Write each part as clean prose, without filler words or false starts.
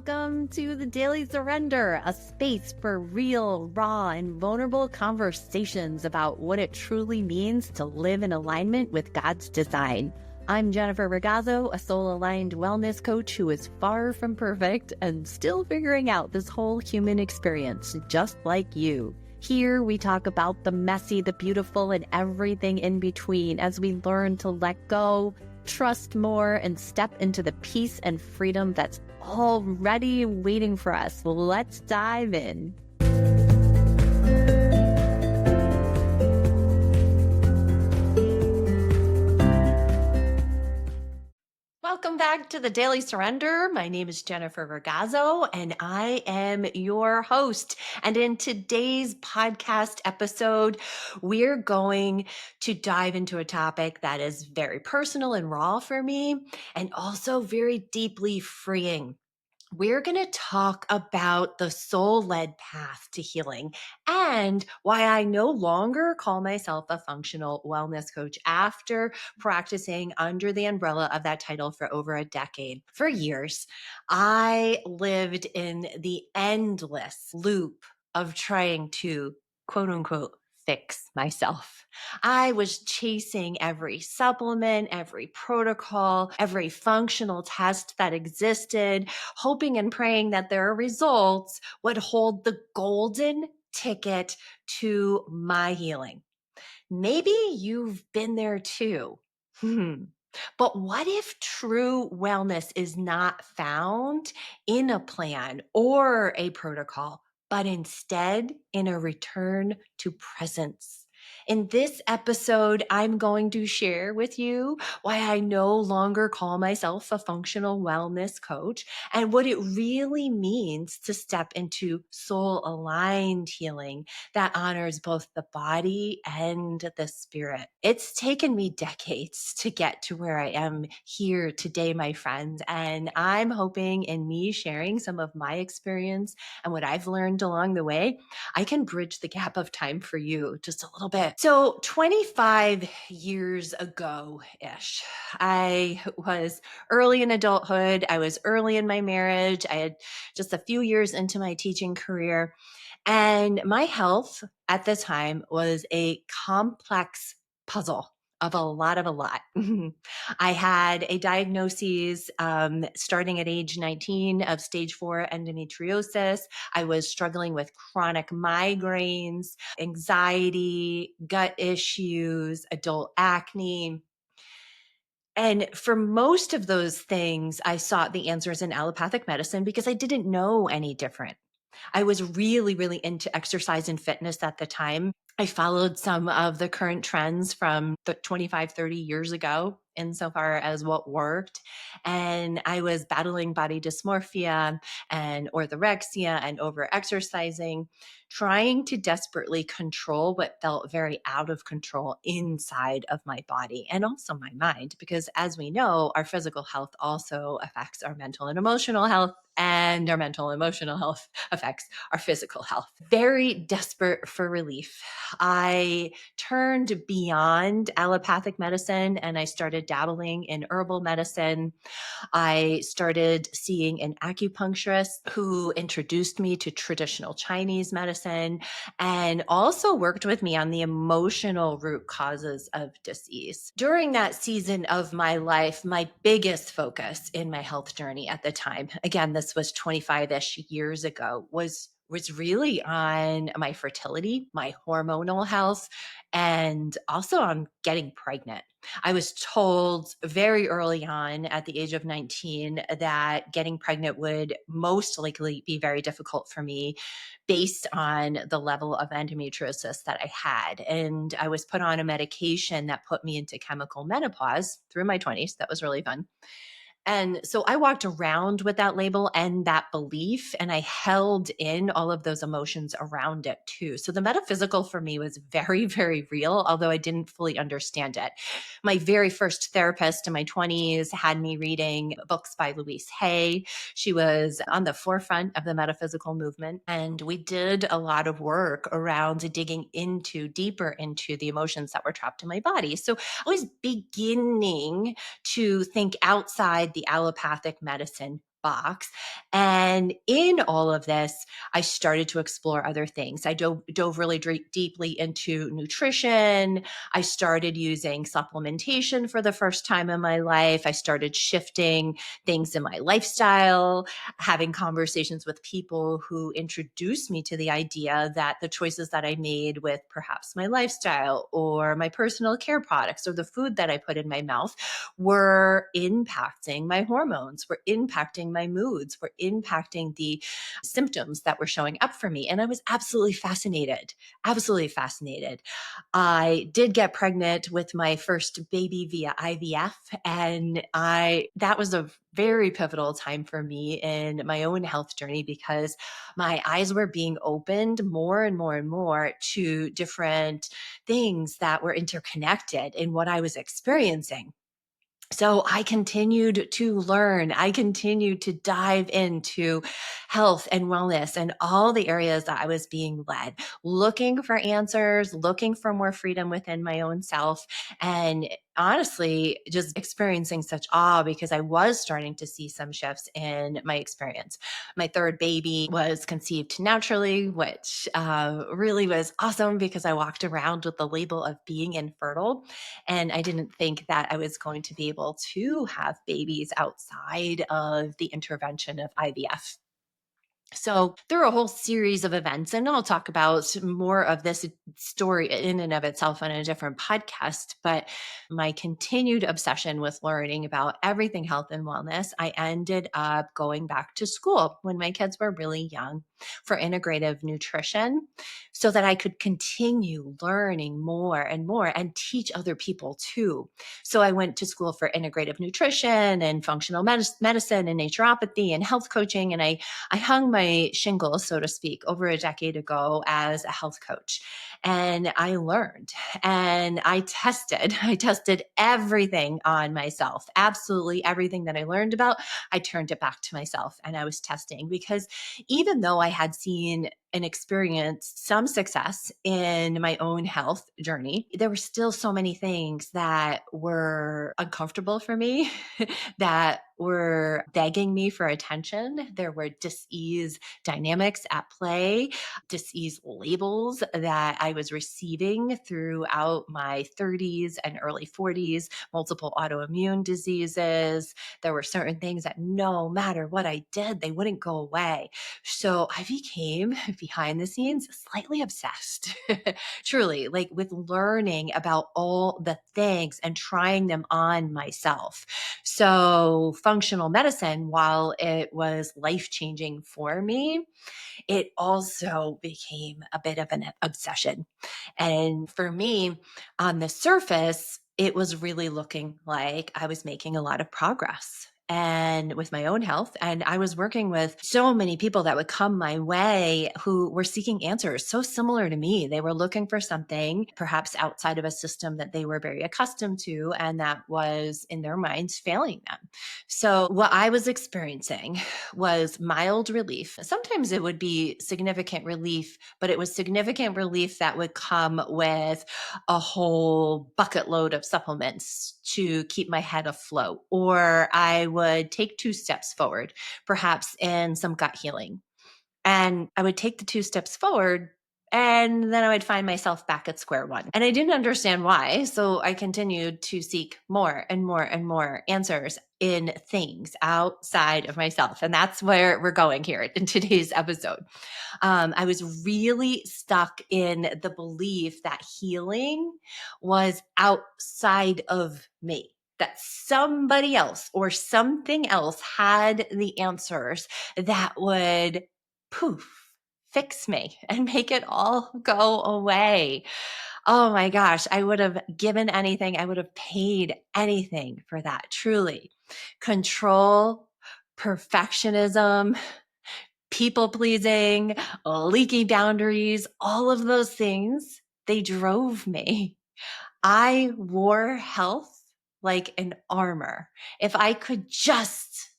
Welcome to the Daily Surrender, a space for real, raw, and vulnerable conversations about what it truly means to live in alignment with God's design. I'm Jennifer Ragazzo, a soul-aligned wellness coach who is far from perfect and still figuring out this whole human experience, just like you. Here we talk about the messy, the beautiful, and everything in between as we learn to let go, trust more, and step into the peace and freedom that's already waiting for us. Let's dive in. Welcome back to the Daily Surrender. My name is Jennifer Ragazzo, and I am your host. And in today's podcast episode, we're going to dive into a topic that is very personal and raw for me, and also very deeply freeing. We're going to talk about the soul-led path to healing and why I no longer call myself a functional wellness coach after practicing under the umbrella of that title for over a decade. For years, I lived in the endless loop of trying to, quote unquote, fix myself. I was chasing every supplement, every protocol, every functional test that existed, hoping and praying that their results would hold the golden ticket to my healing. Maybe you've been there too. But what if true wellness is not found in a plan or a protocol, but instead in a return to presence? In this episode, I'm going to share with you why I no longer call myself a functional wellness coach and what it really means to step into soul-aligned healing that honors both the body and the spirit. It's taken me decades to get to where I am here today, my friends, and I'm hoping in me sharing some of my experience and what I've learned along the way, I can bridge the gap of time for you just a little bit. So 25 years ago-ish, I was early in adulthood. I was early in my marriage. I had just a few years into my teaching career. And my health at the time was a complex puzzle of a lot. I had a diagnosis starting at age 19 of stage 4 endometriosis. I was struggling with chronic migraines, anxiety, gut issues, adult acne. And for most of those things, I sought the answers in allopathic medicine because I didn't know any different. I was really into exercise and fitness at the time. I followed some of the current trends from the 25, 30 years ago insofar as what worked. And I was battling body dysmorphia and orthorexia and over-exercising, trying to desperately control what felt very out of control inside of my body and also my mind. Because as we know, our physical health also affects our mental and emotional health, and our mental and emotional health affects our physical health. Very desperate for relief, I turned beyond allopathic medicine and I started dabbling in herbal medicine. I started seeing an acupuncturist who introduced me to traditional Chinese medicine and also worked with me on the emotional root causes of disease. During that season of my life, my biggest focus in my health journey at the time, again, this was 25-ish years ago, was really on my fertility, my hormonal health, and also on getting pregnant. I was told very early on at the age of 19 that getting pregnant would most likely be very difficult for me based on the level of endometriosis that I had. And I was put on a medication that put me into chemical menopause through my 20s. That was really fun. And so I walked around with that label and that belief, and I held in all of those emotions around it too. So the metaphysical for me was very real, although I didn't fully understand it. My very first therapist in my 20s had me reading books by Louise Hay. She was on the forefront of the metaphysical movement, and we did a lot of work around digging deeper into the emotions that were trapped in my body. So I was beginning to think outside the allopathic medicine box. And in all of this, I started to explore other things. I dove really deeply into nutrition. I started using supplementation for the first time in my life. I started shifting things in my lifestyle, having conversations with people who introduced me to the idea that the choices that I made with perhaps my lifestyle or my personal care products or the food that I put in my mouth were impacting my hormones, were impacting my moods, were impacting the symptoms that were showing up for me. And I was absolutely fascinated, absolutely fascinated. I did get pregnant with my first baby via IVF, and that was a very pivotal time for me in my own health journey because my eyes were being opened more and more and more to different things that were interconnected in what I was experiencing. So I continued to learn. I continued to dive into health and wellness and all the areas that I was being led, looking for answers, looking for more freedom within my own self, and honestly, just experiencing such awe because I was starting to see some shifts in my experience. My third baby was conceived naturally, which really was awesome because I walked around with the label of being infertile. And I didn't think that I was going to be able to have babies outside of the intervention of IVF. So there are a whole series of events, and I'll talk about more of this story in and of itself on a different podcast. But my continued obsession with learning about everything health and wellness, I ended up going back to school when my kids were really young for integrative nutrition so that I could continue learning more and more and teach other people too. So I went to school for integrative nutrition and functional medicine and naturopathy and health coaching. And I hung my shingle, so to speak, over a decade ago as a health coach. And I learned and I tested everything on myself. Absolutely everything that I learned about, I turned it back to myself and I was testing because even though I had seen and experienced some success in my own health journey, there were still so many things that were uncomfortable for me that were begging me for attention. There were dis-ease dynamics at play, dis-ease labels that I was receiving throughout my 30s and early 40s, multiple autoimmune diseases. There were certain things that no matter what I did, they wouldn't go away. So I became behind the scenes slightly obsessed, truly, like with learning about all the things and trying them on myself. So functional medicine, while it was life changing for me, it also became a bit of an obsession. And for me, on the surface, it was really looking like I was making a lot of progress and with my own health. And I was working with so many people that would come my way who were seeking answers so similar to me. They were looking for something perhaps outside of a system that they were very accustomed to and that was in their minds failing them. So what I was experiencing was mild relief. Sometimes it would be significant relief, but it was significant relief that would come with a whole bucket load of supplements to keep my head afloat. Or I would take two steps forward, perhaps in some gut healing. And I would take the two steps forward and then I would find myself back at square one. And I didn't understand why. So I continued to seek more and more and more answers in things outside of myself. And that's where we're going here in today's episode. I was really stuck in the belief that healing was outside of me, that somebody else or something else had the answers that would poof, fix me and make it all go away. Oh my gosh, I would have given anything, I would have paid anything for that, truly. Control, perfectionism, people pleasing, leaky boundaries, all of those things, they drove me. I wore health like an armor. If I could just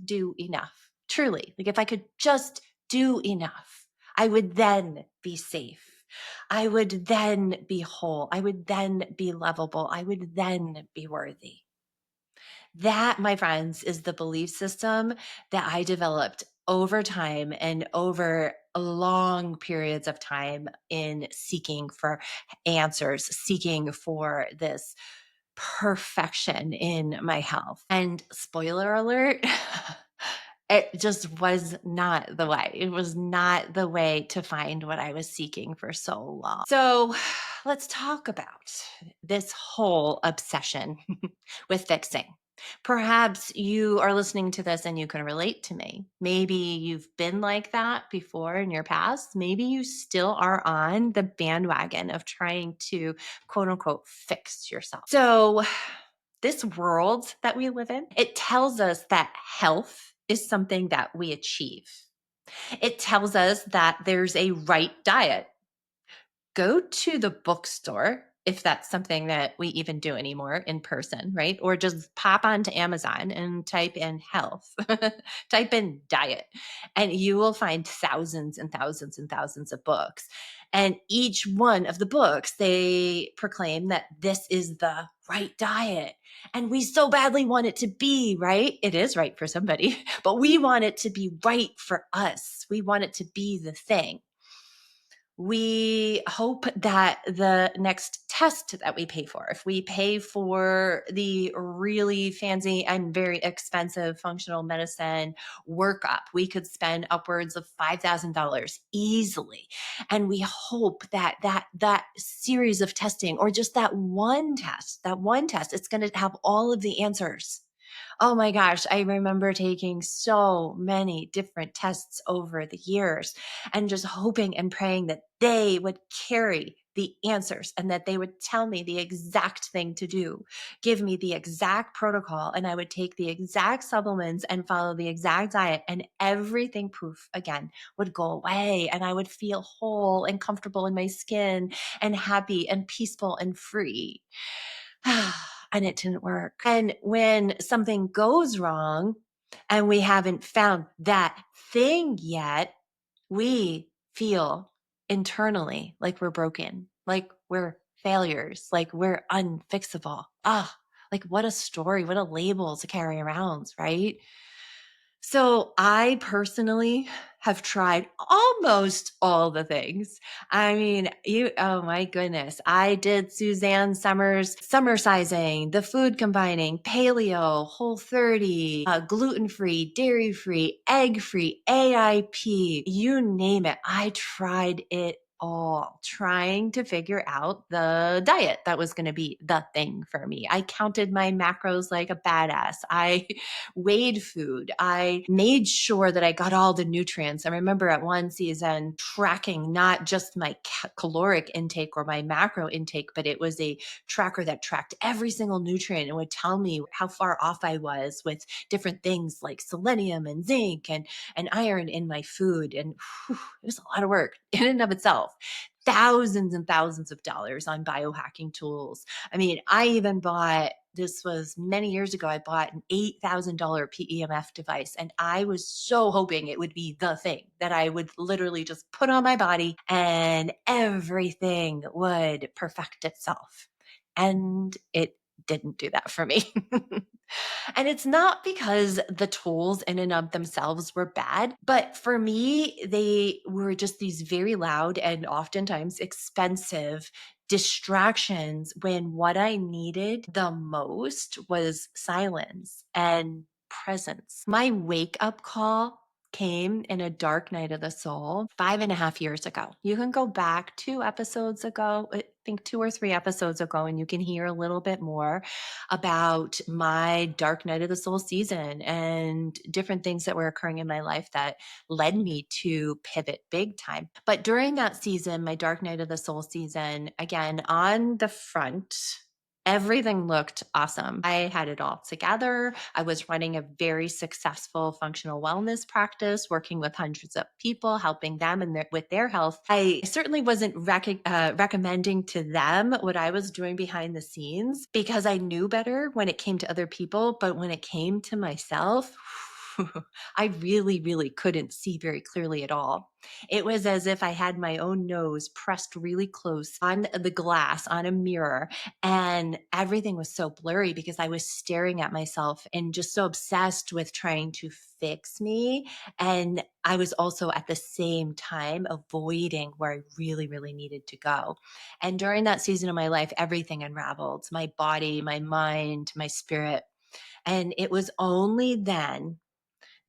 do enough, truly, like if I could just do enough, I would then be safe. I would then be whole. I would then be lovable. I would then be worthy. That, my friends, is the belief system that I developed over time and over long periods of time in seeking for answers, seeking for this perfection in my health. And spoiler alert, it just was not the way. It was not the way to find what I was seeking for so long. So let's talk about this whole obsession with fixing. Perhaps you are listening to this and you can relate to me. Maybe you've been like that before in your past. Maybe you still are on the bandwagon of trying to quote unquote fix yourself. So, this world that we live in, it tells us that health is something that we achieve. It tells us that there's a right diet. Go to the bookstore, if that's something that we even do anymore in person, right? Or just pop onto Amazon and type in health, type in diet, and you will find thousands and thousands and thousands of books. And each one of the books, they proclaim that this is the right diet. And we so badly want it to be right. It is right for somebody, but we want it to be right for us. We want it to be the thing. We hope that the next test that we pay for, if we pay for the really fancy and very expensive functional medicine workup, we could spend upwards of $5,000 easily. And we hope that that series of testing, or just that one test, it's going to have all of the answers. Oh my gosh, I remember taking so many different tests over the years and just hoping and praying that they would carry the answers and that they would tell me the exact thing to do, give me the exact protocol, and I would take the exact supplements and follow the exact diet, and everything poof again would go away, and I would feel whole and comfortable in my skin and happy and peaceful and free. And it didn't work. And when something goes wrong and we haven't found that thing yet, we feel internally like we're broken, like we're failures, like we're unfixable. Like what a story, what a label to carry around, right? So I personally have tried almost all the things. I mean, oh my goodness. I did Suzanne Summers' summer sizing, the food combining, paleo, whole 30, gluten-free, dairy-free, egg-free, AIP, you name it. I tried it all, trying to figure out the diet that was going to be the thing for me. I counted my macros like a badass. I weighed food. I made sure that I got all the nutrients. I remember at one season tracking not just my caloric intake or my macro intake, but it was a tracker that tracked every single nutrient and would tell me how far off I was with different things like selenium and zinc and iron in my food. And whew, it was a lot of work in and of itself. Thousands and thousands of dollars on biohacking tools. I mean, I even bought, this was many years ago, I bought an $8,000 PEMF device, and I was so hoping it would be the thing that I would literally just put on my body and everything would perfect itself. And it didn't do that for me. And it's not because the tools in and of themselves were bad, but for me, they were just these very loud and oftentimes expensive distractions when what I needed the most was silence and presence. My wake up call came in a dark night of the soul 5.5 years ago. You can go back 2 episodes ago, I think 2 or 3 episodes ago, and you can hear a little bit more about my dark night of the soul season and different things that were occurring in my life that led me to pivot big time. But during that season, my dark night of the soul season, again, on the front, everything looked awesome. I had it all together. I was running a very successful functional wellness practice, working with hundreds of people, helping them with their health. I certainly wasn't recommending to them what I was doing behind the scenes because I knew better when it came to other people. But when it came to myself, I really, really couldn't see very clearly at all. It was as if I had my own nose pressed really close on the glass, on a mirror, and everything was so blurry because I was staring at myself and just so obsessed with trying to fix me. And I was also at the same time avoiding where I really, really needed to go. And during that season of my life, everything unraveled, my body, my mind, my spirit. And it was only then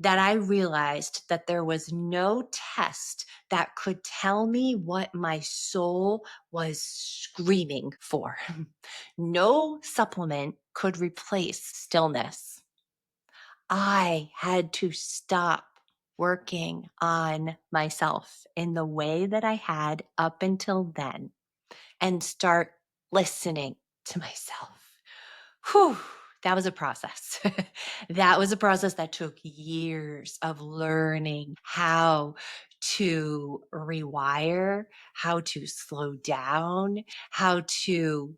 that I realized that there was no test that could tell me what my soul was screaming for. No supplement could replace stillness. I had to stop working on myself in the way that I had up until then and start listening to myself. Whew, that was a process. That was a process that took years of learning how to rewire, how to slow down, how to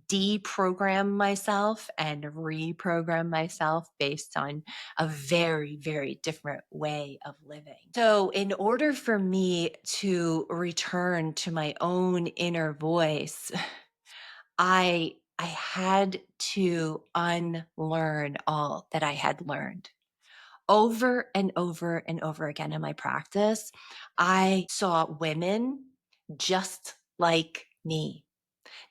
deprogram myself and reprogram myself based on a very, very different way of living. So, in order for me to return to my own inner voice, I had to unlearn all that I had learned. Over and over and over again in my practice, I saw women just like me.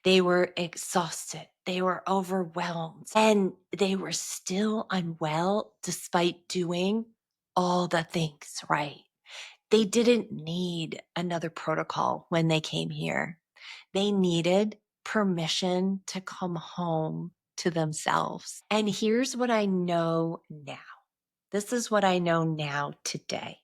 They were exhausted. They were overwhelmed and they were still unwell despite doing all the things right. They didn't need another protocol when they came here. They needed permission to come home to themselves. And here's what I know now. This is what I know now today.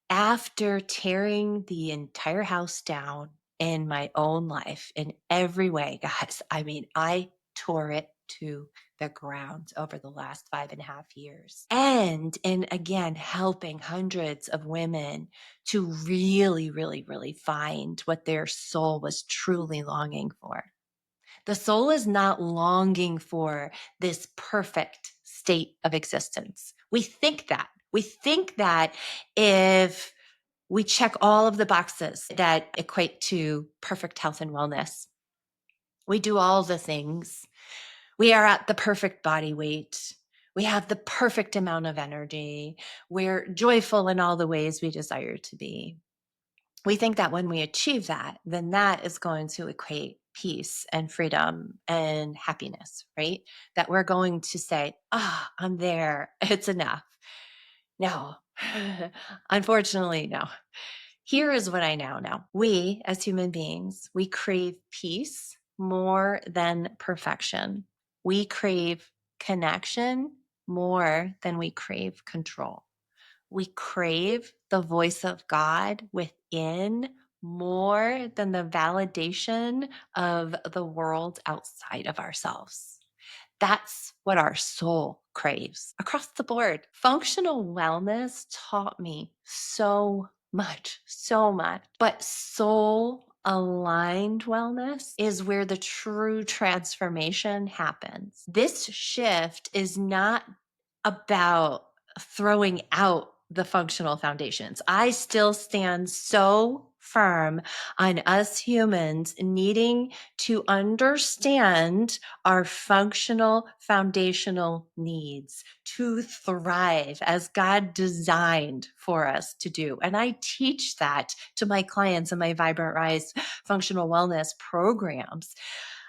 After tearing the entire house down in my own life in every way, guys, I mean, I tore it to the ground over the last 5.5 years. And in again, helping hundreds of women to really, really, really find what their soul was truly longing for. The soul is not longing for this perfect state of existence. We think that. We think that if we check all of the boxes that equate to perfect health and wellness, we do all the things. We are at the perfect body weight. We have the perfect amount of energy. We're joyful in all the ways we desire to be. We think that when we achieve that, then that is going to equate peace and freedom and happiness, right? That we're going to say, I'm there. It's enough. No, unfortunately, no. Here is what I now know. We, as human beings, we crave peace more than perfection. We crave connection more than we crave control. We crave the voice of God within more than the validation of the world outside of ourselves. That's what our soul craves across the board. Functional wellness taught me so much, so much. But soul aligned wellness is where the true transformation happens. This shift is not about throwing out the functional foundations. I still stand so firm on us humans needing to understand our functional foundational needs to thrive as God designed for us to do. And I teach that to my clients in my Vibrant Rise functional wellness programs.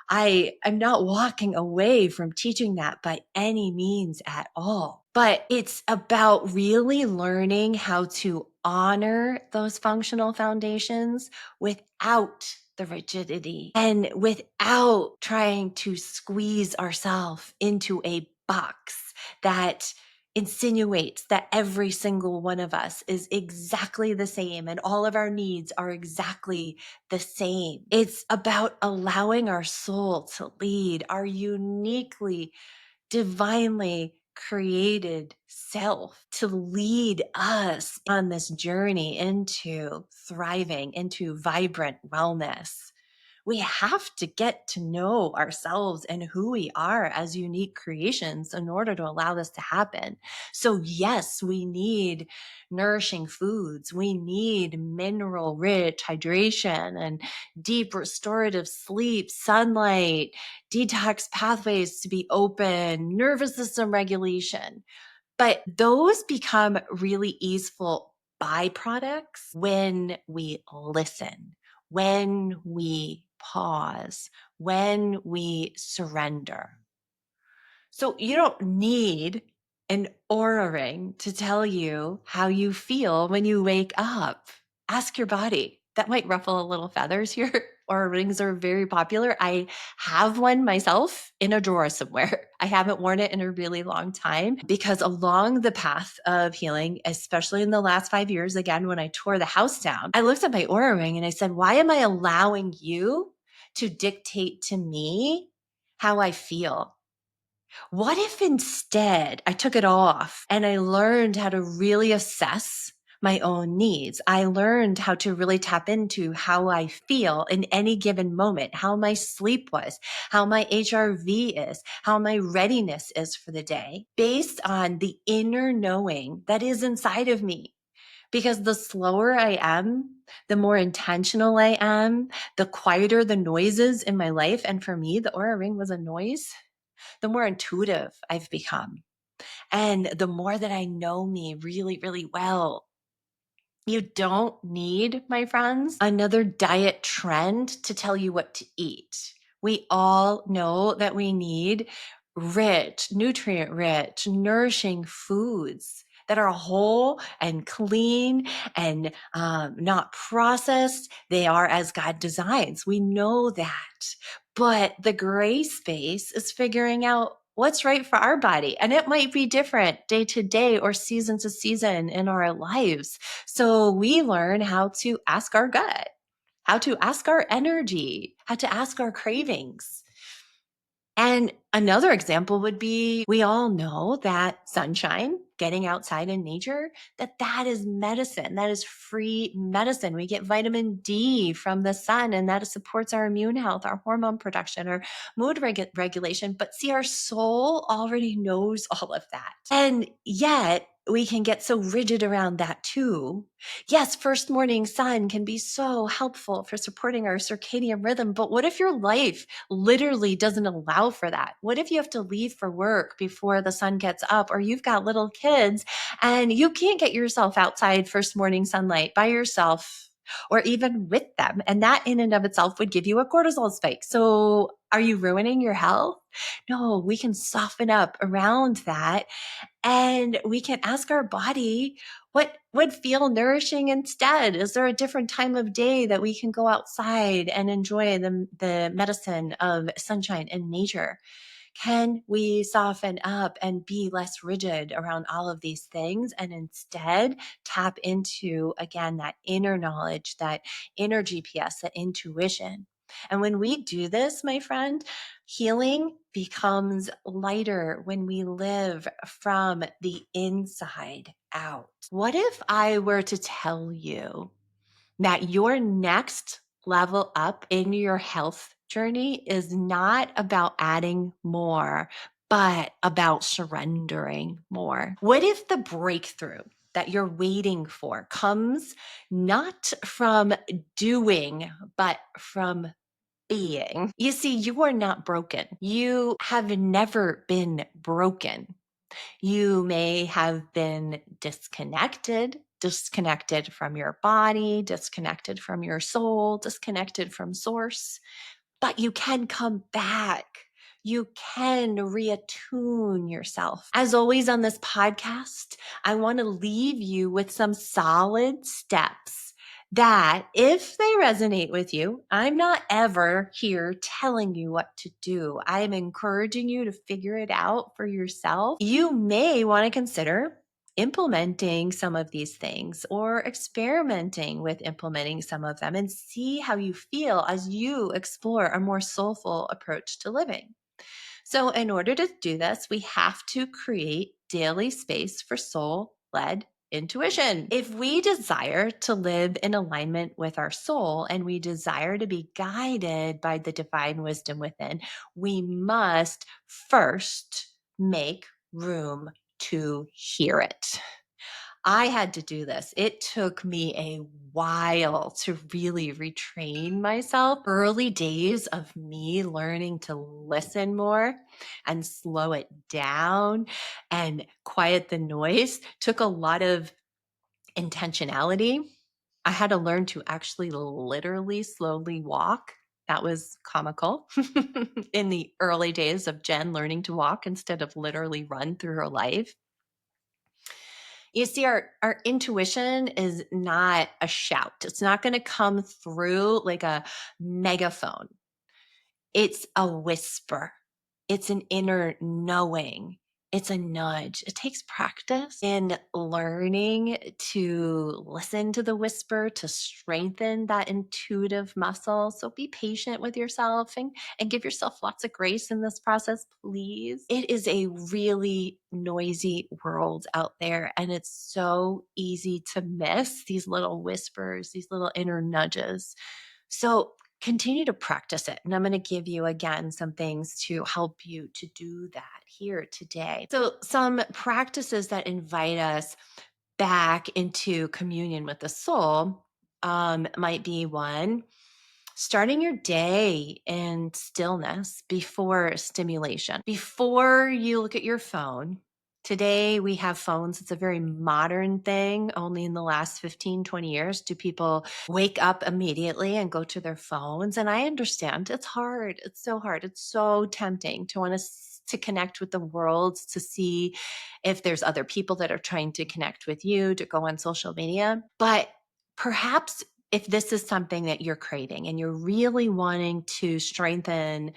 I'm not walking away from teaching that by any means at all, but it's about really learning how to honor those functional foundations without the rigidity and without trying to squeeze ourselves into a box that insinuates that every single one of us is exactly the same and all of our needs are exactly the same. It's about allowing our soul to lead our uniquely, divinely created self to lead us on this journey into thriving, into vibrant wellness. We have to get to know ourselves and who we are as unique creations in order to allow this to happen. So, yes, we need nourishing foods. We need mineral rich hydration and deep restorative sleep, sunlight, detox pathways to be open, nervous system regulation. But those become really easeful byproducts when we listen, when we pause, when we surrender. So you don't need an aura ring to tell you how you feel when you wake up. Ask your body. That might ruffle a little feathers here. Aura rings are very popular. I have one myself in a drawer somewhere. I haven't worn it in a really long time because along the path of healing, especially in the last 5 years, again, when I tore the house down, I looked at my aura ring and I said, why am I allowing you to dictate to me how I feel? What if instead I took it off and I learned how to really assess my own needs? I learned how to really tap into how I feel in any given moment, how my sleep was, how my HRV is, how my readiness is for the day, based on the inner knowing that is inside of me. Because the slower I am, the more intentional I am, the quieter the noises in my life. And for me, the Aura Ring was a noise, the more intuitive I've become. And the more that I know me really, really well. You don't need, my friends, another diet trend to tell you what to eat. We all know that we need rich, nutrient rich, nourishing foods that are whole and clean and not processed. They are as God designs. We know that. But the gray space is figuring out what's right for our body. And it might be different day to day or season to season in our lives. So we learn how to ask our gut, how to ask our energy, how to ask our cravings. And another example would be, we all know that sunshine, getting outside in nature, that is medicine. That is free medicine. We get vitamin D from the sun, and that supports our immune health, our hormone production, our mood regulation. But see, our soul already knows all of that. And yet we can get so rigid around that too. Yes, first morning sun can be so helpful for supporting our circadian rhythm. But what if your life literally doesn't allow for that? What if you have to leave for work before the sun gets up, or you've got little kids and you can't get yourself outside first morning sunlight by yourself or even with them? And that in and of itself would give you a cortisol spike. So are you ruining your health? No, we can soften up around that, and we can ask our body what would feel nourishing instead. Is there a different time of day that we can go outside and enjoy the medicine of sunshine and nature? Can we soften up and be less rigid around all of these things and instead tap into, again, that inner knowledge, that inner GPS, that intuition? And when we do this, my friend, healing becomes lighter when we live from the inside out. What if I were to tell you that your next level up in your health journey is not about adding more, but about surrendering more? What if the breakthrough that you're waiting for comes not from doing, but from being? You see, you are not broken. You have never been broken. You may have been disconnected from your body, disconnected from your soul, disconnected from source, but you can come back. You can reattune yourself. As always on this podcast, I want to leave you with some solid steps that, if they resonate with you, I'm not ever here telling you what to do. I'm encouraging you to figure it out for yourself. You may want to consider implementing some of these things or experimenting with implementing some of them and see how you feel as you explore a more soulful approach to living. So, in order to do this, we have to create daily space for soul led intuition. If we desire to live in alignment with our soul and we desire to be guided by the divine wisdom within, we must first make room to hear it. I had to do this. It took me a while to really retrain myself. Early days of me learning to listen more and slow it down and quiet the noise took a lot of intentionality. I had to learn to actually literally slowly walk. That was comical in the early days of Jen learning to walk instead of literally run through her life. You see, our intuition is not a shout. It's not going to come through like a megaphone. It's a whisper. It's an inner knowing. It's a nudge. It takes practice in learning to listen to the whisper, to strengthen that intuitive muscle. So be patient with yourself and give yourself lots of grace in this process, please. It is a really noisy world out there, and it's so easy to miss these little whispers, these little inner nudges. So continue to practice it. And I'm going to give you again some things to help you to do that here today. So, some practices that invite us back into communion with the soul might be one, starting your day in stillness before stimulation. Before you look at your phone, today we have phones. It's a very modern thing. Only in the last 15, 20 years do people wake up immediately and go to their phones. And I understand it's hard. It's so hard. It's so tempting to want to connect with the world, to see if there's other people that are trying to connect with you, to go on social media. But perhaps if this is something that you're craving and you're really wanting to strengthen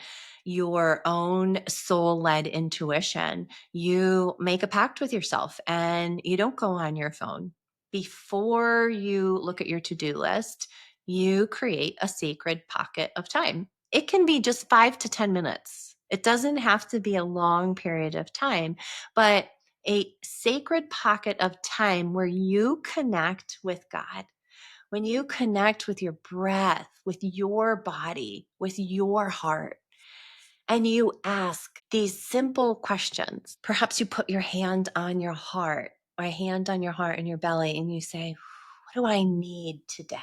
your own soul-led intuition, you make a pact with yourself and you don't go on your phone. Before you look at your to-do list, you create a sacred pocket of time. It can be just 5 to 10 minutes. It doesn't have to be a long period of time, but a sacred pocket of time where you connect with God. When you connect with your breath, with your body, with your heart, and you ask these simple questions, perhaps you put your hand on your heart or a hand on your heart and your belly and you say, what do I need today?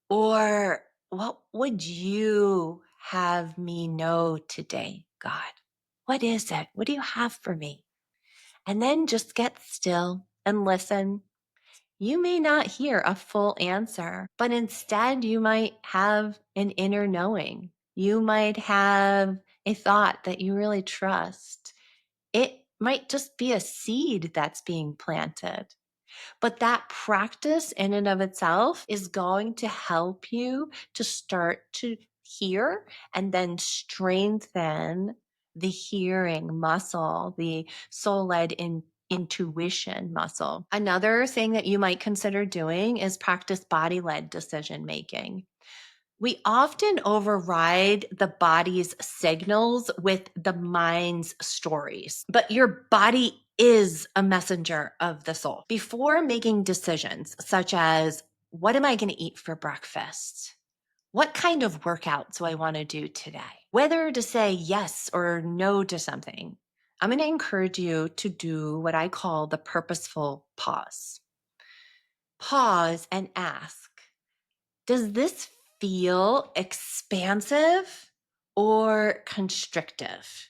Or what would you have me know today, God? What is it? What do you have for me? And then just get still and listen. You may not hear a full answer, but instead you might have an inner knowing. You might have a thought that you really trust. It might just be a seed that's being planted. But that practice in and of itself is going to help you to start to hear and then strengthen the hearing muscle, the soul-led intuition muscle. Another thing that you might consider doing is practice body-led decision making. We often override the body's signals with the mind's stories, but your body is a messenger of the soul. Before making decisions such as, what am I going to eat for breakfast? What kind of workout do I want to do today? Whether to say yes or no to something, I'm going to encourage you to do what I call the purposeful pause. Pause and ask, does this feel expansive or constrictive?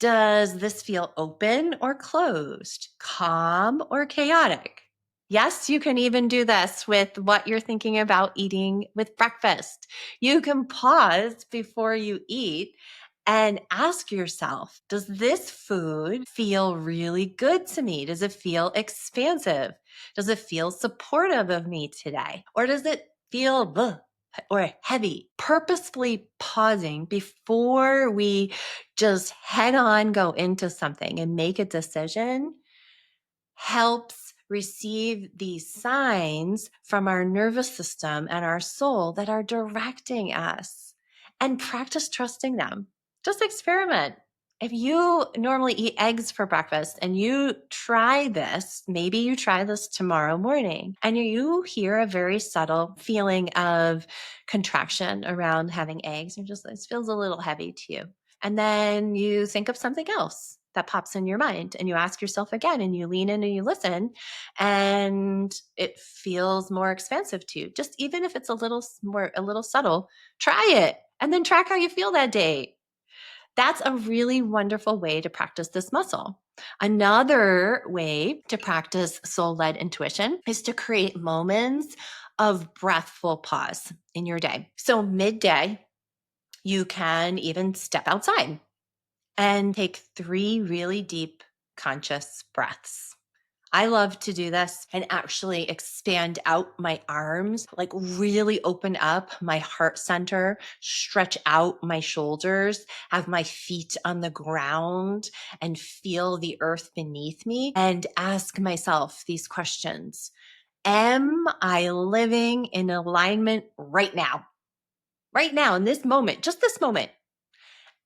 Does this feel open or closed, calm or chaotic? Yes, you can even do this with what you're thinking about eating with breakfast. You can pause before you eat and ask yourself, does this food feel really good to me? Does it feel expansive? Does it feel supportive of me today? Or does it feel or heavy? Purposefully pausing before we just head on go into something and make a decision helps receive these signs from our nervous system and our soul that are directing us, and practice trusting them. Just experiment If you normally eat eggs for breakfast and you try this, maybe you try this tomorrow morning, and you hear a very subtle feeling of contraction around having eggs, and just it feels a little heavy to you. And then you think of something else that pops in your mind and you ask yourself again and you lean in and you listen and it feels more expansive to you. Just even if it's a little subtle, try it and then track how you feel that day. That's a really wonderful way to practice this muscle. Another way to practice soul led intuition is to create moments of breathful pause in your day. So, midday, you can even step outside and take 3 really deep conscious breaths. I love to do this and actually expand out my arms, like really open up my heart center, stretch out my shoulders, have my feet on the ground and feel the earth beneath me and ask myself these questions. Am I living in alignment right now? Right now, in this moment, just this moment.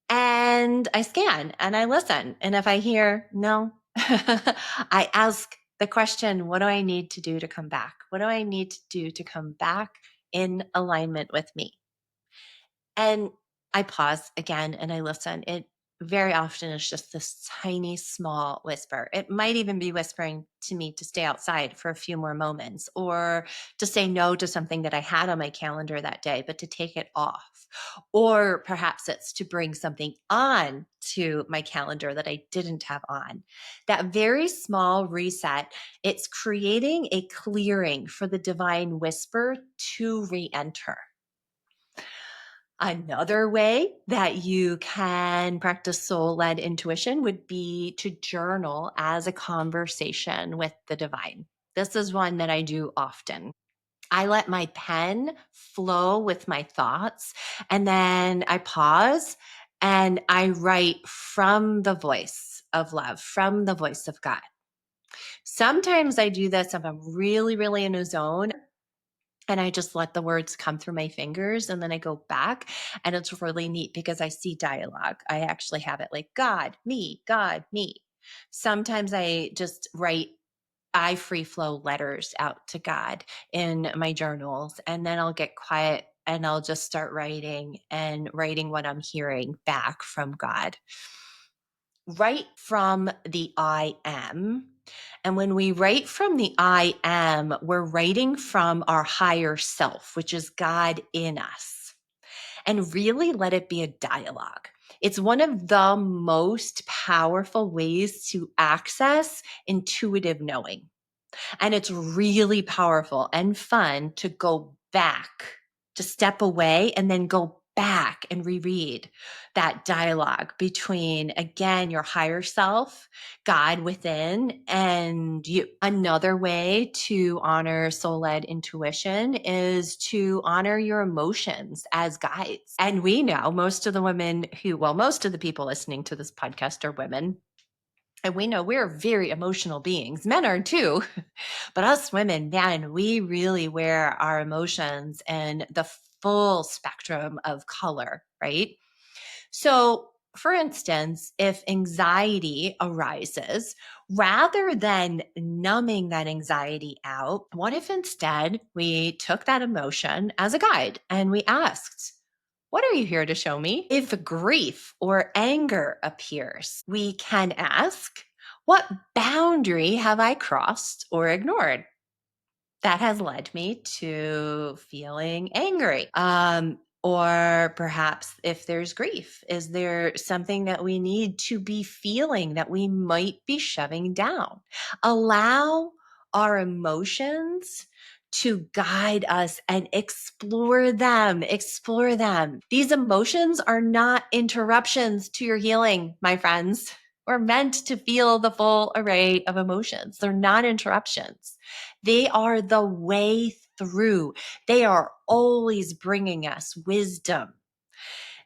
And I scan and I listen. And if I hear no, I ask the question, what do I need to do to come back? What do I need to do to come back in alignment with me? And I pause again and I listen. It very often is just this tiny, small whisper. It might even be whispering to me to stay outside for a few more moments or to say no to something that I had on my calendar that day, but to take it off. Or perhaps it's to bring something on to my calendar that I didn't have on. That very small reset, it's creating a clearing for the divine whisper to re enter. Another way that you can practice soul led intuition would be to journal as a conversation with the divine. This is one that I do often. I let my pen flow with my thoughts and then I pause and I write from the voice of love, from the voice of God. Sometimes I do this if I'm really, really in a zone and I just let the words come through my fingers and then I go back and it's really neat because I see dialogue. I actually have it like God, me. Sometimes I just write I free flow letters out to God in my journals and then I'll get quiet and I'll just start writing and writing what I'm hearing back from God. Write from the I am. And when we write from the I am, we're writing from our higher self, which is God in us. And really let it be a dialogue. It's one of the most powerful ways to access intuitive knowing. And it's really powerful and fun to go back, to step away and then go back and reread that dialogue between, again, your higher self, God within, and you. Another way to honor soul led intuition is to honor your emotions as guides. And we know most of the women most of the people listening to this podcast are women. And we know we're very emotional beings. Men are too. But us women, man, we really wear our emotions in the full spectrum of color, right? So, for instance, if anxiety arises, rather than numbing that anxiety out, what if instead we took that emotion as a guide and we asked, what are you here to show me? If grief or anger appears, we can ask, what boundary have I crossed or ignored that has led me to feeling angry? Or perhaps if there's grief, is there something that we need to be feeling that we might be shoving down? Allow our emotions to guide us and explore them. Explore them. These emotions are not interruptions to your healing, my friends. We're meant to feel the full array of emotions. They're not interruptions. They are the way through. They are always bringing us wisdom.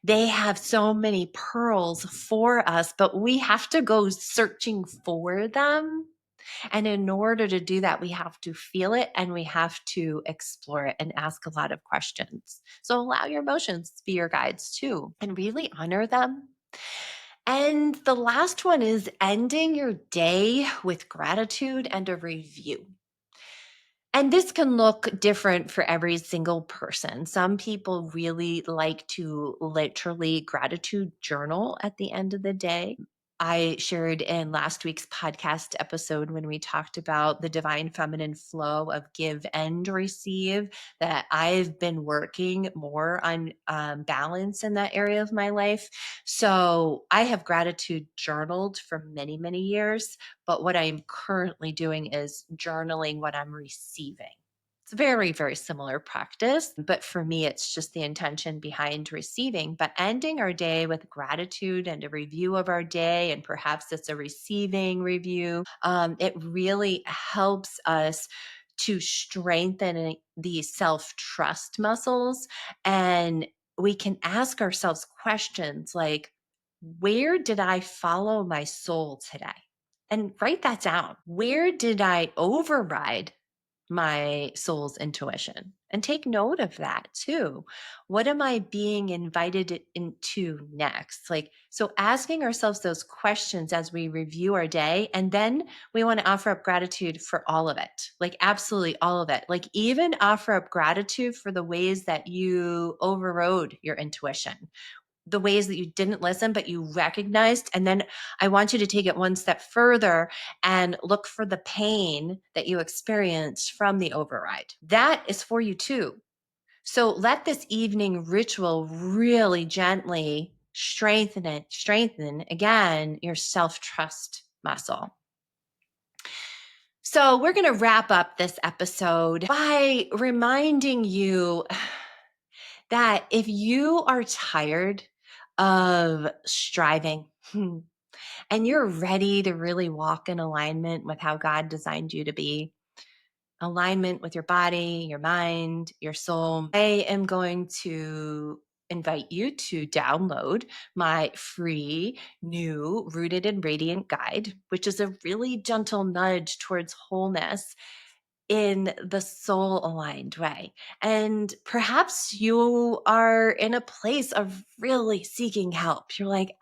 They have so many pearls for us, but we have to go searching for them. And in order to do that, we have to feel it and we have to explore it and ask a lot of questions. So allow your emotions to be your guides too and really honor them And the last one is ending your day with gratitude and a review. And this can look different for every single person. Some people really like to literally gratitude journal at the end of the day. I shared in last week's podcast episode when we talked about the divine feminine flow of give and receive that I've been working more on balance in that area of my life. So I have gratitude journaled for many, many years. But what I'm currently doing is journaling what I'm receiving. It's very, very similar practice, but for me, it's just the intention behind receiving. But ending our day with gratitude and a review of our day, and perhaps it's a receiving review, it really helps us to strengthen the self-trust muscles. And we can ask ourselves questions like, where did I follow my soul today? And write that down. Where did I override my soul's intuition? And take note of that too. What am I being invited into next? So asking ourselves those questions as we review our day, and then we want to offer up gratitude for all of it, absolutely all of it. Even offer up gratitude for the ways that you overrode your intuition, the ways that you didn't listen, but you recognized. And then I want you to take it one step further and look for the pain that you experienced from the override. That is for you too. So let this evening ritual really gently strengthen again your self-trust muscle. So we're going to wrap up this episode by reminding you that if you are tired of striving and you're ready to really walk in alignment with how God designed you to be, alignment with your body, your mind, your soul, I am going to invite you to download my free new Rooted and Radiant guide, which is a really gentle nudge towards wholeness in the soul aligned way. And perhaps you are in a place of really seeking help. You're like,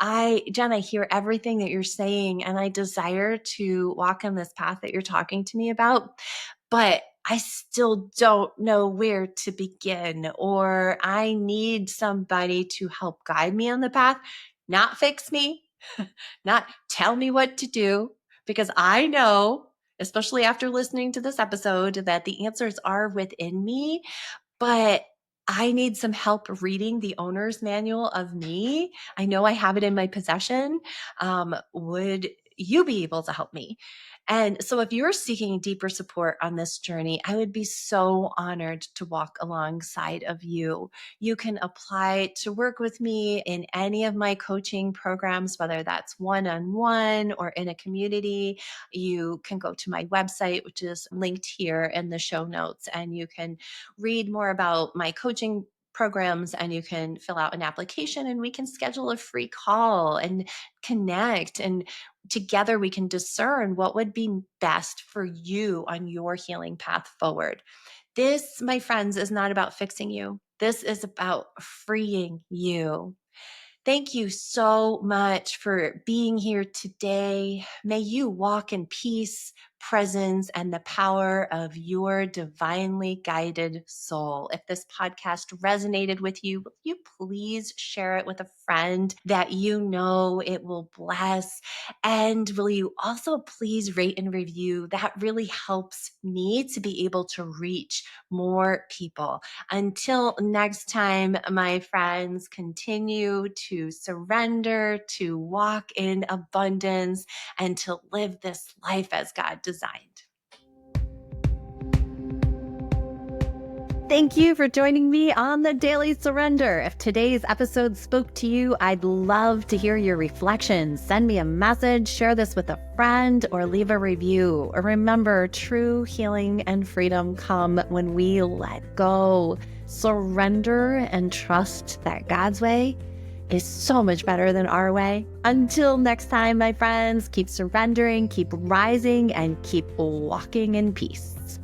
Jen, I hear everything that you're saying, and I desire to walk on this path that you're talking to me about, but I still don't know where to begin, or I need somebody to help guide me on the path, not fix me, not tell me what to do, because I know, especially after listening to this episode, that the answers are within me, but I need some help reading the owner's manual of me. I know I have it in my possession. Would you be able to help me? And so if you're seeking deeper support on this journey, I would be so honored to walk alongside of you. You can apply to work with me in any of my coaching programs, whether that's one-on-one or in a community. You can go to my website, which is linked here in the show notes, and you can read more about my coaching programs, and you can fill out an application, and we can schedule a free call and connect, and together we can discern what would be best for you on your healing path forward. This, my friends, is not about fixing you. This is about freeing you. Thank you so much for being here today. May you walk in peace, presence, and the power of your divinely guided soul. If this podcast resonated with you, will you please share it with a friend that you know it will bless? And will you also please rate and review? That really helps me to be able to reach more people. Until next time, my friends, continue to surrender, to walk in abundance, and to live this life as God designed. Thank you for joining me on the Daily Surrender. If today's episode spoke to you, I'd love to hear your reflections. Send me a message, share this with a friend, or leave a review. Remember, true healing and freedom come when we let go, surrender, and trust that God's way is so much better than our way. Until next time, my friends, keep surrendering, keep rising, and keep walking in peace.